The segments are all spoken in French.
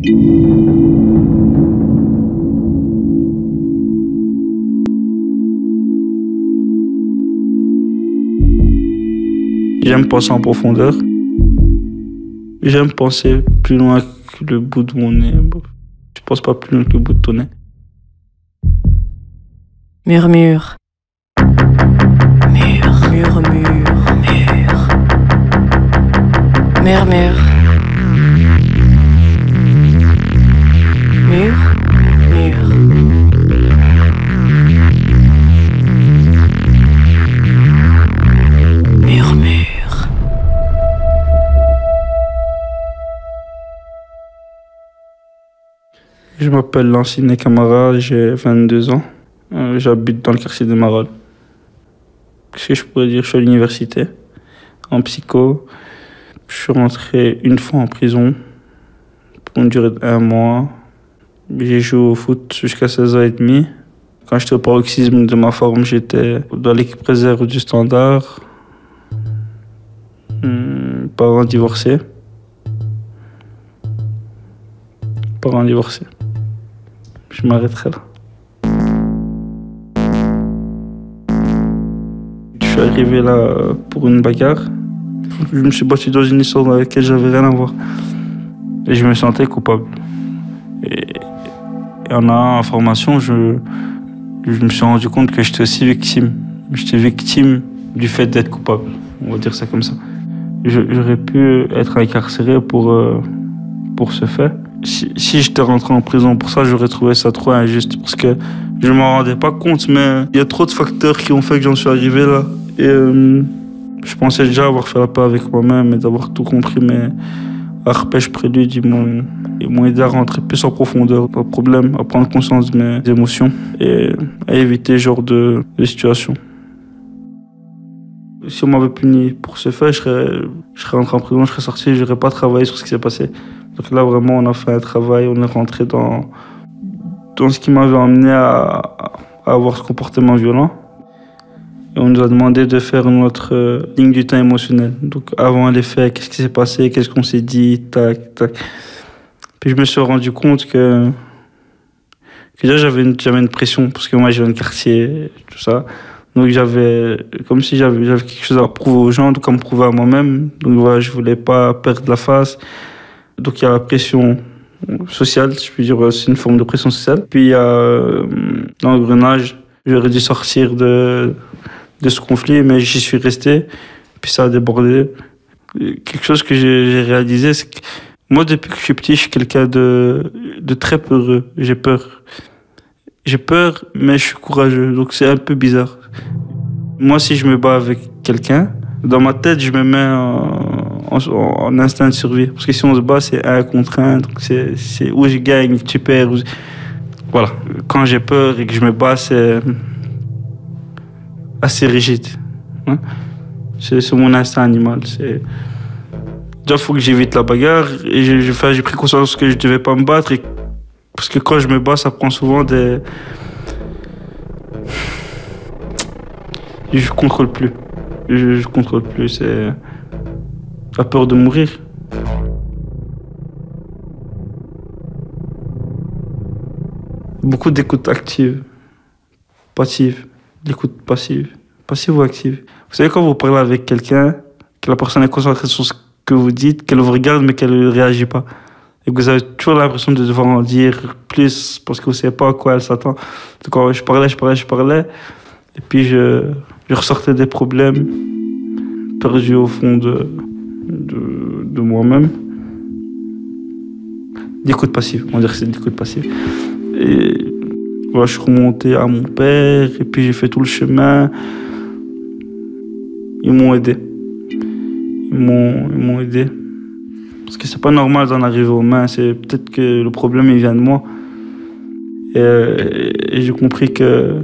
J'aime penser en profondeur. J'aime penser plus loin que le bout de mon nez. Je pense pas plus loin que le bout de ton nez. Murmure. Murmure. Murmure. Je m'appelle Lancine Camara, j'ai 22 ans. J'habite dans le quartier de Marolles. Qu'est-ce que je pourrais dire? Je suis à l'université, en psycho. Je suis rentré une fois en prison pour une durée d'1 mois. J'ai joué au foot jusqu'à 16h30. Quand j'étais au paroxysme de ma forme, j'étais dans l'équipe réserve du Standard. Parents divorcés. Je m'arrêterai là. Je suis arrivé là pour une bagarre. Je me suis battu dans une histoire dans laquelle j'avais rien à voir. Et je me sentais coupable. Et en formation, je me suis rendu compte que j'étais aussi victime. J'étais victime du fait d'être coupable. On va dire ça comme ça. J'aurais pu être incarcéré pour ce fait. Si j'étais rentré en prison pour ça, j'aurais trouvé ça trop injuste parce que je m'en rendais pas compte, mais il y a trop de facteurs qui ont fait que j'en suis arrivé là. Et je pensais déjà avoir fait la paix avec moi-même et d'avoir tout compris, mais Arpège Prélude, ils m'ont aidé à rentrer plus en profondeur dans le problème, à prendre conscience de mes émotions et à éviter ce genre de situation. Si on m'avait puni pour ce fait, je serais rentré en prison, je serais sorti, je n'aurais pas travaillé sur ce qui s'est passé. Donc là, vraiment, on a fait un travail, on est rentré dans ce qui m'avait amené à avoir ce comportement violent. Et on nous a demandé de faire notre ligne du temps émotionnel. Donc avant les faits, qu'est-ce qui s'est passé, qu'est-ce qu'on s'est dit, tac, tac. Puis je me suis rendu compte que déjà j'avais une pression, parce que moi j'ai un quartier, tout ça. Donc comme si j'avais quelque chose à prouver aux gens, donc à me prouver à moi-même. Donc voilà, je voulais pas perdre la face. Donc il y a la pression sociale, je peux dire, c'est une forme de pression sociale. Puis il y a l'engrenage. J'aurais dû sortir de ce conflit, mais j'y suis resté. Puis ça a débordé. Quelque chose que j'ai réalisé, c'est que moi, depuis que je suis petit, je suis quelqu'un de très peureux. J'ai peur. J'ai peur, mais je suis courageux. Donc c'est un peu bizarre. Moi, si je me bats avec quelqu'un, dans ma tête, je me mets en instinct de survie. Parce que si on se bat, c'est 1 contre 1. Donc c'est où je gagne, tu perds. Voilà. Quand j'ai peur et que je me bats, c'est assez rigide. Hein? C'est mon instinct animal. Déjà, il faut que j'évite la bagarre. Et j'ai pris conscience que je ne devais pas me battre. Parce que quand je me bats, ça prend souvent des... Je contrôle plus. Je contrôle plus. C'est la peur de mourir. Beaucoup d'écoute active, passive, l'écoute passive, passive ou active. Vous savez, quand vous parlez avec quelqu'un, que la personne est concentrée sur ce que vous dites, qu'elle vous regarde mais qu'elle ne réagit pas. Et que vous avez toujours l'impression de devoir en dire plus parce que vous ne savez pas à quoi elle s'attend. Donc quand je parlais, et puis je ressortais des problèmes perdus au fond de moi-même. D'écoute passive, on va dire que c'est d'écoute passive. Et voilà, je suis remonté à mon père, et puis j'ai fait tout le chemin. Ils m'ont aidé. Ils m'ont aidé. Parce que c'est pas normal d'en arriver aux mains. C'est peut-être que le problème, il vient de moi. Et j'ai compris que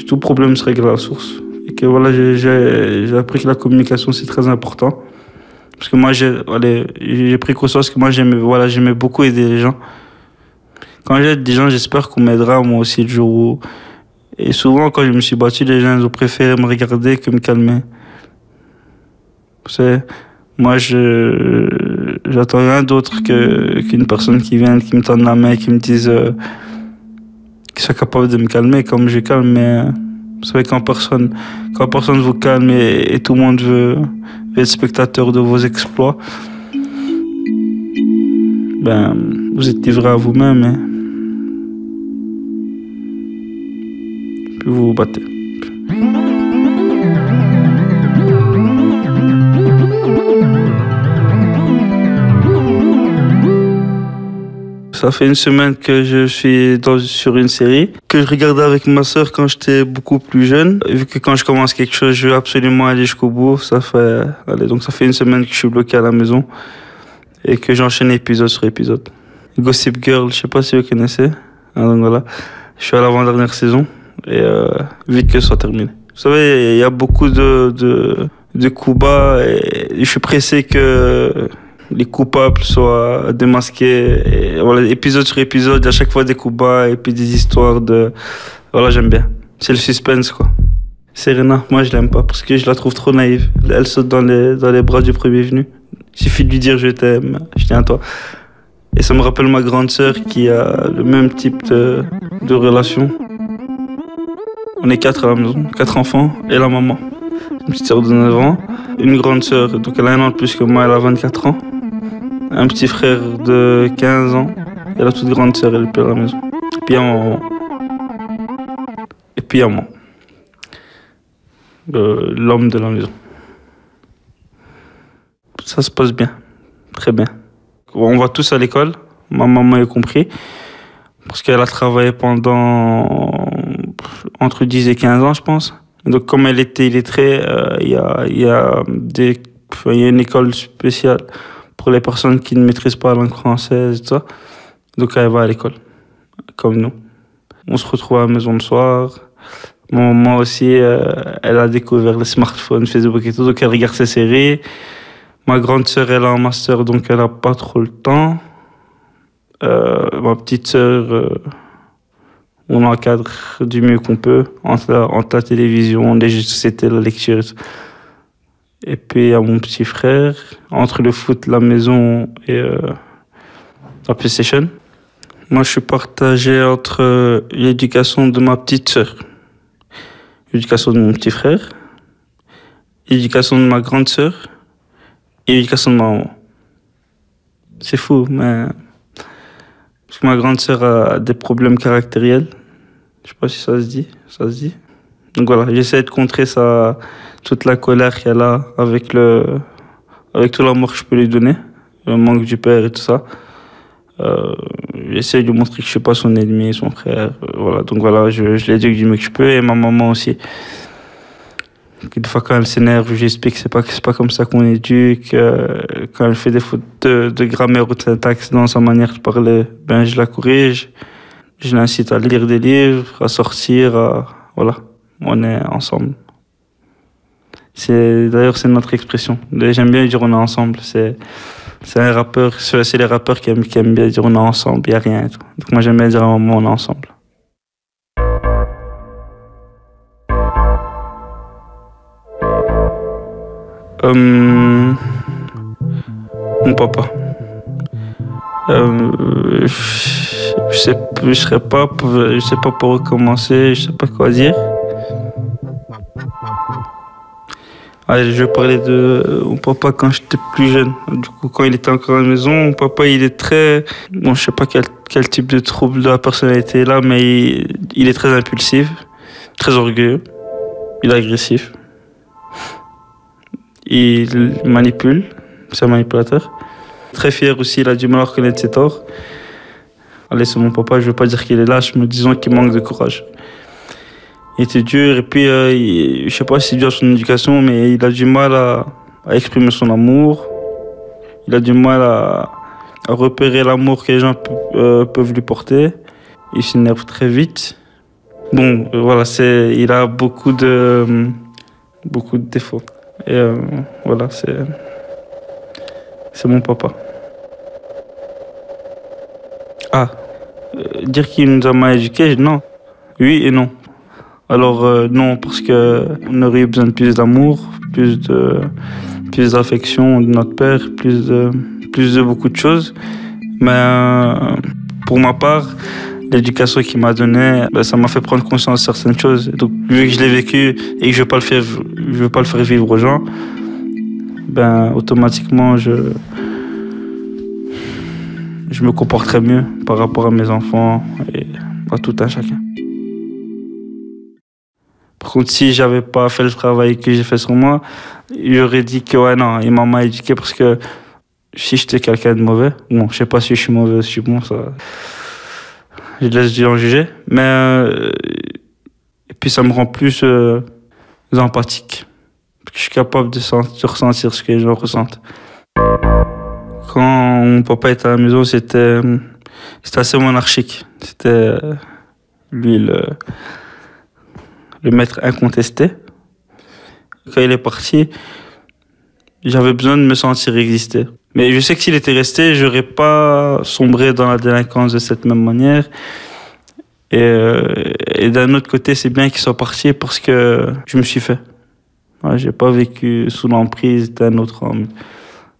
tout problème se règle à la source. Et que voilà, j'ai appris que la communication, c'est très important. Parce que moi, j'ai pris conscience que moi, j'aimais beaucoup aider les gens. Quand j'aide des gens, j'espère qu'on m'aidera moi aussi le jour où... Et souvent, quand je me suis battu, les gens ont préféré me regarder que me calmer. Moi, je j'attends rien d'autre qu'une personne qui vienne, qui me tende la main, qui me dise qu'il soit capable de me calmer comme je calme. Mais vous savez, quand personne vous calme et tout le monde veut être spectateur de vos exploits, ben, vous êtes livré à vous-même et puis vous vous battez. Ça fait une semaine que je suis sur une série que je regardais avec ma sœur quand j'étais beaucoup plus jeune. Vu que quand je commence quelque chose, je veux absolument aller jusqu'au bout. Ça fait une semaine que je suis bloqué à la maison et que j'enchaîne épisode sur épisode. Gossip Girl, je sais pas si vous connaissez. Donc voilà, je suis à l'avant-dernière saison et vite que ce soit terminé. Vous savez, il y a beaucoup de coups bas et je suis pressé que les coupables soient démasqués. Et voilà, épisode sur épisode, à chaque fois des coups bas et puis des histoires de... Voilà, j'aime bien. C'est le suspense, quoi. Serena, moi je l'aime pas parce que je la trouve trop naïve. Elle saute dans les bras du premier venu. Il suffit de lui dire je t'aime, je tiens à toi. Et ça me rappelle ma grande sœur qui a le même type de relation. On est 4 à la maison, 4 enfants et la maman. Une petite sœur de 9 ans, une grande sœur, donc elle a un an de plus que moi, elle a 24 ans. Un petit frère de 15 ans et la toute grande sœur, elle est plus à la maison. Et puis il y a ma maman. Et puis il y a moi. L'homme de la maison. Ça se passe bien, très bien. On va tous à l'école, ma maman y compris, parce qu'elle a travaillé pendant entre 10 et 15 ans, je pense. Donc comme elle était illettrée, il y a une école spéciale pour les personnes qui ne maîtrisent pas la langue française et tout ça. Donc elle va à l'école, comme nous. On se retrouve à la maison le soir. Mon maman aussi, elle a découvert les smartphones, Facebook et tout, donc elle regarde ses séries. Ma grande sœur, elle a un master, donc elle n'a pas trop le temps. Ma petite sœur, on encadre du mieux qu'on peut entre la télévision, les jeux de société, la lecture et tout. Et puis il y a mon petit frère, entre le foot, la maison et la PlayStation. Moi, je suis partagé entre l'éducation de ma petite sœur, l'éducation de mon petit frère, l'éducation de ma grande sœur et l'éducation de ma maman. C'est fou, mais parce que ma grande sœur a des problèmes caractériels. Je sais pas si ça se dit. Ça se dit. Donc voilà, j'essaie de contrer toute la colère qu'elle a avec tout l'amour que je peux lui donner, le manque du père et tout ça. J'essaie de lui montrer que je suis pas son ennemi, son frère. Voilà, donc voilà, je l'éduque du mieux que je peux et ma maman aussi. Des fois, quand elle s'énerve, je lui explique que c'est pas comme ça qu'on éduque. Quand elle fait des fautes de grammaire ou de syntaxe dans sa manière de parler, ben je la corrige. Je l'incite à lire des livres, à sortir, voilà, on est ensemble. D'ailleurs, c'est notre expression. J'aime bien dire on est ensemble. C'est un rappeur, c'est les rappeurs qui aiment bien dire on est ensemble, il n'y a rien et tout. Donc moi, j'aime bien dire à un moment on est ensemble. Mon papa. Je sais pas pour recommencer, je sais pas quoi dire. Allez, je vais parler de mon papa quand j'étais plus jeune. Du coup, quand il était encore à la maison, mon papa, il est très... Bon, je sais pas quel type de trouble de la personnalité là, mais il est très impulsif, très orgueilleux, il est agressif. Il manipule, c'est un manipulateur. Très fier aussi, il a du mal à reconnaître ses torts. Allez, c'est mon papa, je veux pas dire qu'il est lâche, mais disons qu'il manque de courage. Il était dur et puis, je sais pas si c'est dû à son éducation, mais il a du mal à exprimer son amour. Il a du mal à repérer l'amour que les gens peuvent lui porter. Il s'énerve très vite. Bon, voilà, il a beaucoup de défauts. Et voilà, c'est mon papa. Dire qu'il nous a mal éduqués, non. Oui et non. Alors non, parce qu'on aurait eu besoin de plus d'amour, plus plus d'affection de notre père, plus de beaucoup de choses. Mais pour ma part, l'éducation qu'il m'a donnée, ça m'a fait prendre conscience de certaines choses. Donc, vu que je l'ai vécu et que je veux pas le faire vivre aux gens, automatiquement, je me comporterai mieux par rapport à mes enfants et à tout un chacun. Par contre, si j'avais pas fait le travail que j'ai fait sur moi, j'aurais dit que ouais, non, il m'a éduqué parce que si j'étais quelqu'un de mauvais, bon, je sais pas si je suis mauvais ou si je suis bon, ça, je laisse Dieu en juger, mais et puis ça me rend plus empathique. Parce que je suis capable de ressentir ce que les gens ressentent. Quand mon papa était à la maison, c'était assez monarchique. C'était lui le maître incontesté. Quand il est parti, j'avais besoin de me sentir exister. Mais je sais que s'il était resté, j'aurais pas sombré dans la délinquance de cette même manière. Et d'un autre côté, c'est bien qu'il soit parti parce que je me suis fait. Ouais, j'ai pas vécu sous l'emprise d'un autre homme.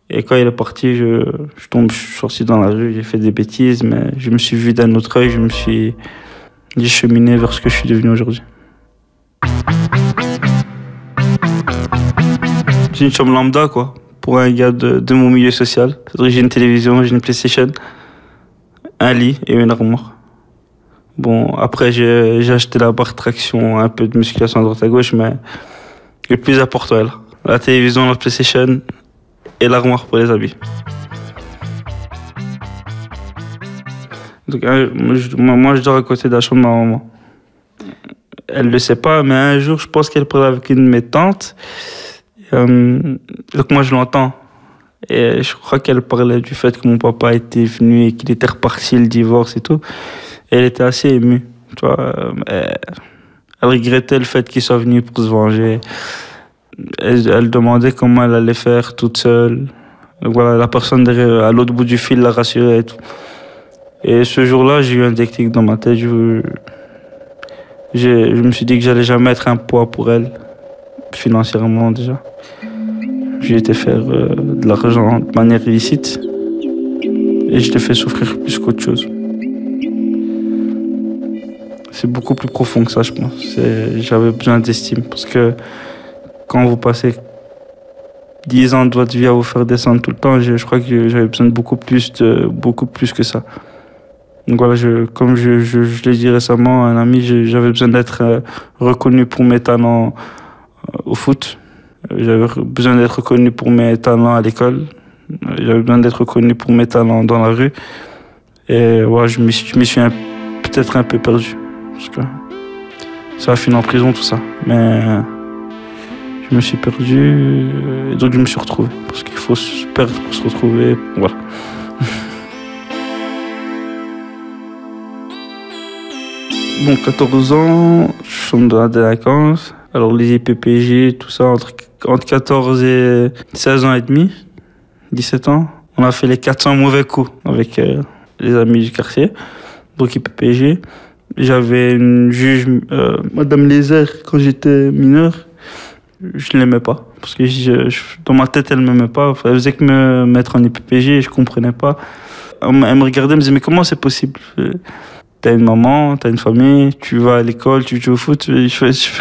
Et quand il est parti, je suis sorti dans la rue, j'ai fait des bêtises, mais je me suis vu d'un autre œil, j'ai cheminé vers ce que je suis devenu aujourd'hui. J'ai une chambre lambda, quoi, pour un gars de mon milieu social. J'ai une télévision, j'ai une PlayStation, un lit et une armoire. Bon, après, j'ai acheté la barre de traction, un peu de musculation à droite à gauche, mais le plus important est là. La télévision, la PlayStation et l'armoire pour les habits. Donc, moi, je dors à côté de la chambre de ma maman. Elle le sait pas, mais un jour, je pense qu'elle parlait avec une de mes tantes. Donc moi, je l'entends. Et je crois qu'elle parlait du fait que mon papa était venu et qu'il était reparti, le divorce et tout. Et elle était assez émue. Tu vois, elle regrettait le fait qu'il soit venu pour se venger. Elle demandait comment elle allait faire toute seule. Donc voilà, la personne derrière, à l'autre bout du fil la rassurait et tout. Et ce jour-là, j'ai eu un déclic dans ma tête. Je me suis dit que j'allais jamais être un poids pour elle, financièrement déjà. J'ai été faire de l'argent de manière illicite et je l'ai fait souffrir plus qu'autre chose. C'est beaucoup plus profond que ça, je pense. J'avais besoin d'estime parce que quand vous passez 10 ans de votre vie à vous faire descendre tout le temps, je crois que j'avais besoin de beaucoup plus que ça. Donc voilà, comme je l'ai dit récemment à un ami, j'avais besoin d'être reconnu pour mes talents au foot. J'avais besoin d'être reconnu pour mes talents à l'école. J'avais besoin d'être reconnu pour mes talents dans la rue. Et voilà, je m'y suis peut-être un peu perdu. Parce que ça a fini en prison, tout ça. Mais je me suis perdu et donc je me suis retrouvé. Parce qu'il faut se perdre pour se retrouver. Voilà. Bon, 14 ans, je suis dans la délinquance. Alors les IPPJ, tout ça, entre 14 et 16 ans et demi, 17 ans, on a fait les 400 mauvais coups avec les amis du quartier. Donc IPPJ. J'avais une juge, Madame Lézère, quand j'étais mineur, je ne l'aimais pas. Parce que dans ma tête, elle ne m'aimait pas. Elle faisait que me mettre en IPPJ et je ne comprenais pas. Elle me regardait, elle me disait, mais comment c'est possible ? T'as une maman, t'as une famille, tu vas à l'école, tu joues au foot.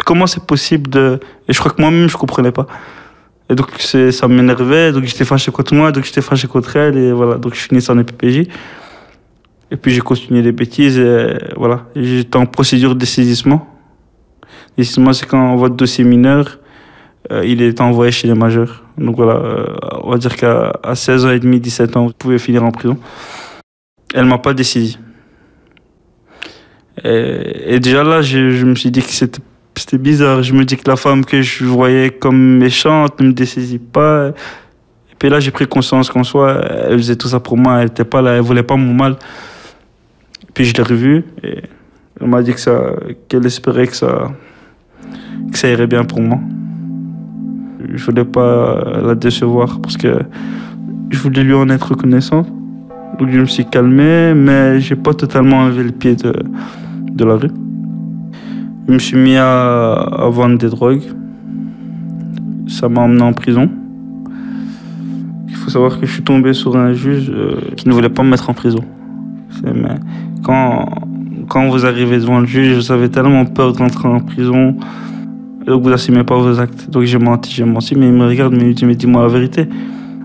Comment c'est possible de... Et je crois que moi-même, je comprenais pas. Et donc, ça m'énervait. Donc, j'étais fâché contre moi. Donc, j'étais fâché contre elle. Et voilà. Donc, je finissais en EPPJ. Et puis, j'ai continué les bêtises. Et voilà. Et j'étais en procédure de dessaisissement. Dessaisissement, c'est quand votre dossier mineur, il est envoyé chez les majeurs. Donc, voilà. On va dire qu'à 16 ans et demi, 17 ans, vous pouvez finir en prison. Elle m'a pas dessaisi. Et déjà là, je me suis dit que c'était bizarre. Je me dis que la femme que je voyais comme méchante ne me dessaisit pas. Et puis là, j'ai pris conscience qu'en soi, elle faisait tout ça pour moi. Elle était pas là, elle voulait pas mon mal. Et puis je l'ai revue et elle m'a dit qu'elle espérait que ça irait bien pour moi. Je voulais pas la décevoir parce que je voulais lui en être reconnaissant. Donc je me suis calmé, mais j'ai pas totalement enlevé le pied de la rue. Je me suis mis à vendre des drogues. Ça m'a emmené en prison. faut savoir que je suis tombé sur un juge qui ne voulait pas me mettre en prison. Mais quand vous arrivez devant le juge, vous avez tellement peur de rentrer en prison, donc vous n'assumez pas vos actes. Donc j'ai menti, mais il me regarde, mais il me dit, mais dis-moi la vérité.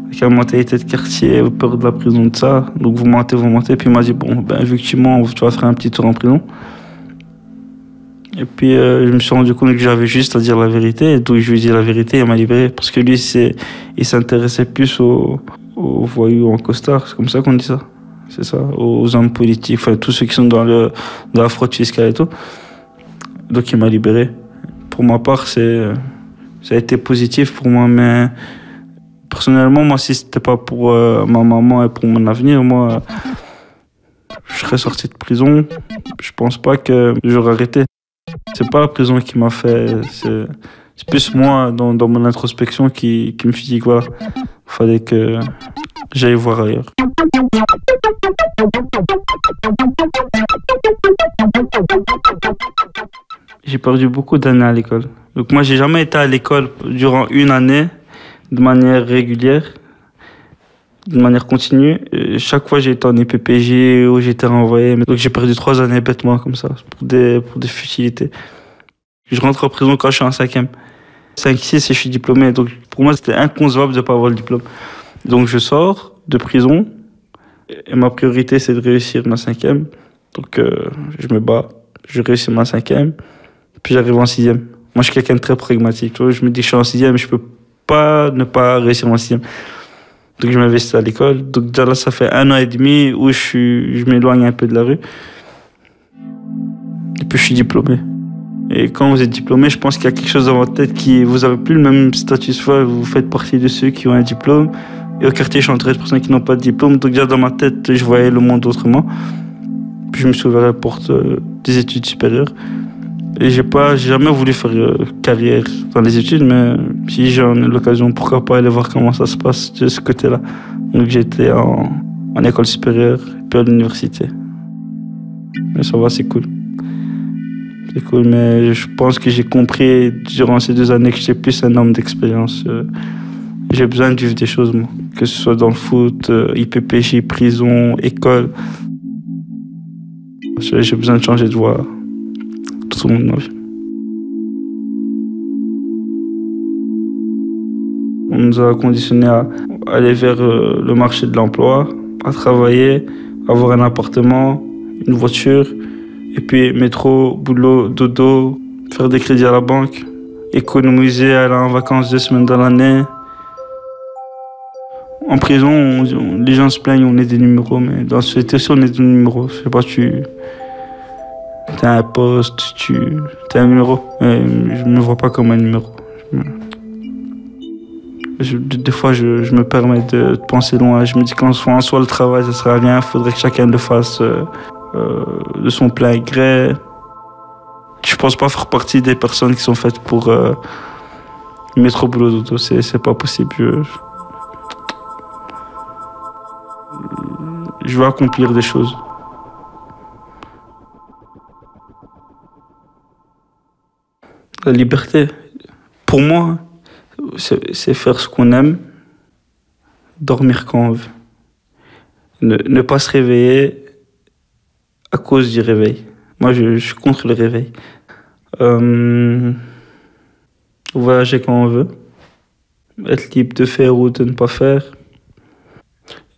Avec la mentalité de quartier, peur de la prison, de ça. Donc vous mentez. Puis il m'a dit, bon, ben, vu que tu mens, tu vas faire un petit tour en prison. Et puis je me suis rendu compte que j'avais juste à dire la vérité. Et donc je lui ai dit la vérité, il m'a libéré. Parce que lui, il s'intéressait plus aux voyous en costard. C'est comme ça qu'on dit ça. C'est ça, aux hommes politiques, enfin tous ceux qui sont dans la fraude fiscale et tout. Donc il m'a libéré. Pour ma part, ça a été positif pour moi, mais personnellement, moi, si c'était pas pour ma maman et pour mon avenir, moi, je serais sorti de prison. Je pense pas que j'aurais arrêté. C'est pas la prison qui m'a fait, c'est plus moi, dans mon introspection, qui me suis dit que voilà, fallait que j'aille voir ailleurs. J'ai perdu beaucoup d'années à l'école. Donc moi, j'ai jamais été à l'école durant une année de manière régulière, de manière continue. Et chaque fois, j'ai été en IPPJ ou j'ai été renvoyé. Donc j'ai perdu 3 années bêtement comme ça, pour des futilités. Je rentre en prison quand je suis en 5e. 5-6 et je suis diplômé. Donc pour moi, c'était inconcevable de ne pas avoir le diplôme. Donc je sors de prison et ma priorité, c'est de réussir ma 5e. Donc je me bats, je réussis ma 5e, puis j'arrive en 6e. Moi, je suis quelqu'un de très pragmatique. Tu vois, je me dis que je suis en 6e et je peux pas ne pas réussir ma 6e. Donc je m'investis à l'école. Donc déjà là, ça fait 1 an et demi où je m'éloigne un peu de la rue. Et puis je suis diplômé. Et quand vous êtes diplômé, je pense qu'il y a quelque chose dans votre tête qui... Vous n'avez plus le même statut. Soit vous faites partie de ceux qui ont un diplôme. Et au quartier, je suis entouré de personnes qui n'ont pas de diplôme. Donc déjà dans ma tête, je voyais le monde autrement. Puis je me suis ouvert la porte des études supérieures. Et j'ai jamais voulu faire carrière dans les études, mais si j'en ai l'occasion, pourquoi pas aller voir comment ça se passe de ce côté-là. Donc j'étais en école supérieure, puis à l'université. Mais ça va, c'est cool. C'est cool, mais je pense que j'ai compris durant ces 2 années que j'étais plus un homme d'expérience. J'ai besoin de vivre des choses, moi. Que ce soit dans le foot, IPPJ, prison, école. J'ai besoin de changer de voie tout le monde de ma vie. On nous a conditionnés à aller vers le marché de l'emploi, à travailler, avoir un appartement, une voiture, et puis métro, boulot, dodo, faire des crédits à la banque, économiser, aller en vacances 2 semaines dans l'année. En prison, les gens se plaignent, on est des numéros, mais dans la société aussi, on est des numéros. Je sais pas, t'as un poste, t'es un numéro. Mais je me vois pas comme un numéro. Des fois, je me permets de penser loin. Je me dis qu'en soi, le travail, ça sert à rien. Il faudrait que chacun le fasse de son plein gré. Je pense pas faire partie des personnes qui sont faites pour métro, boulot, dodo. C'est pas possible. Je veux accomplir des choses. La liberté, pour moi, c'est faire ce qu'on aime, dormir quand on veut. Ne pas se réveiller à cause du réveil. Moi, je suis contre le réveil. Voyager quand on veut, être libre de faire ou de ne pas faire.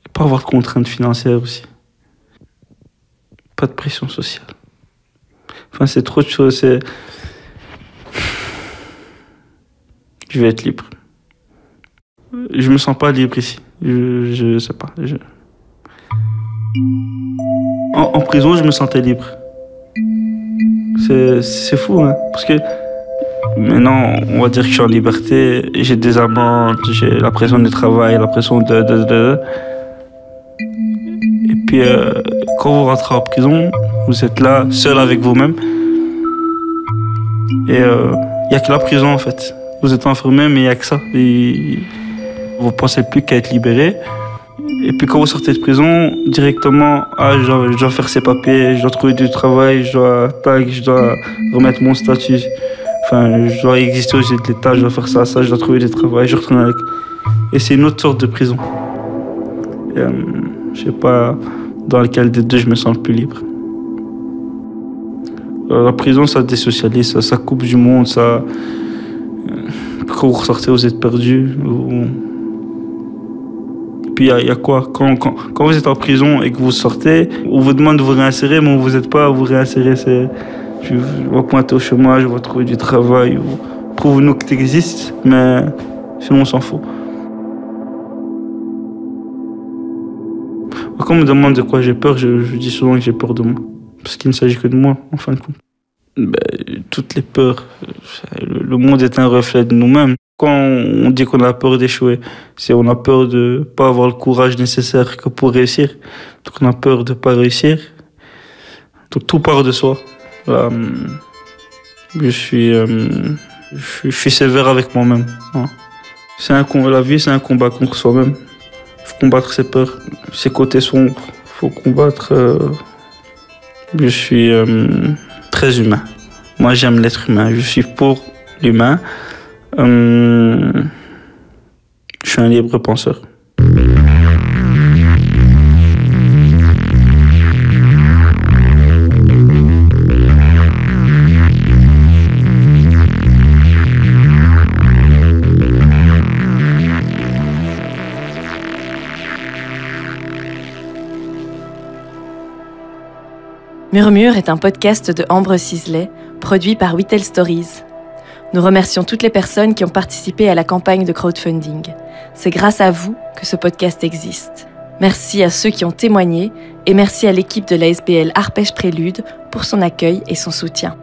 Et pas avoir de contraintes financières aussi. Pas de pression sociale. Enfin, c'est trop de choses. Je vais être libre. Je me sens pas libre ici. Je sais pas. En prison, je me sentais libre. C'est fou, hein. Parce que maintenant, on va dire que je suis en liberté. J'ai des amendes, j'ai la pression du travail, la pression de... Et puis, quand vous rentrez en prison, vous êtes là, seul avec vous-même. Et il n'y a que la prison, en fait. Vous êtes enfermé, mais il n'y a que ça. Et vous ne pensez plus qu'à être libéré. Et puis quand vous sortez de prison, directement, je dois faire ces papiers, je dois trouver du travail, je dois remettre mon statut. Enfin, je dois exister aux yeux de l'État, je dois faire ça, je dois trouver du travail, je retourne avec. Et c'est une autre sorte de prison. Je sais pas dans lequel des deux je me sens le plus libre. La prison, ça désocialise, ça coupe du monde, ça... Quand vous ressortez, vous êtes perdu. Puis il y a quoi quand vous êtes en prison et que vous sortez, on vous demande de vous réinsérer, mais vous n'êtes pas à vous réinsérer. Je vais pointer au chômage, je vais trouver du travail. Prouve-nous que tu existes, mais sinon on s'en fout. Quand on me demande de quoi j'ai peur, je dis souvent que j'ai peur de moi. Parce qu'il ne s'agit que de moi, en fin de compte. Toutes les peurs. Le monde est un reflet de nous-mêmes. Quand on dit qu'on a peur d'échouer, c'est on a peur de ne pas avoir le courage nécessaire que pour réussir. Donc on a peur de ne pas réussir. Donc tout part de soi. Là, je suis sévère avec moi-même. La vie, c'est un combat contre soi-même. Il faut combattre ses peurs, ses côtés sombres. Il faut combattre... Je suis très humain. Moi, j'aime l'être humain. Je suis pour l'humain. Je suis un libre penseur. Murmure est un podcast de Ambre Cizelet, produit par We Tell Stories. Nous remercions toutes les personnes qui ont participé à la campagne de crowdfunding. C'est grâce à vous que ce podcast existe. Merci à ceux qui ont témoigné et merci à l'équipe de la SBL Arpège Prélude pour son accueil et son soutien.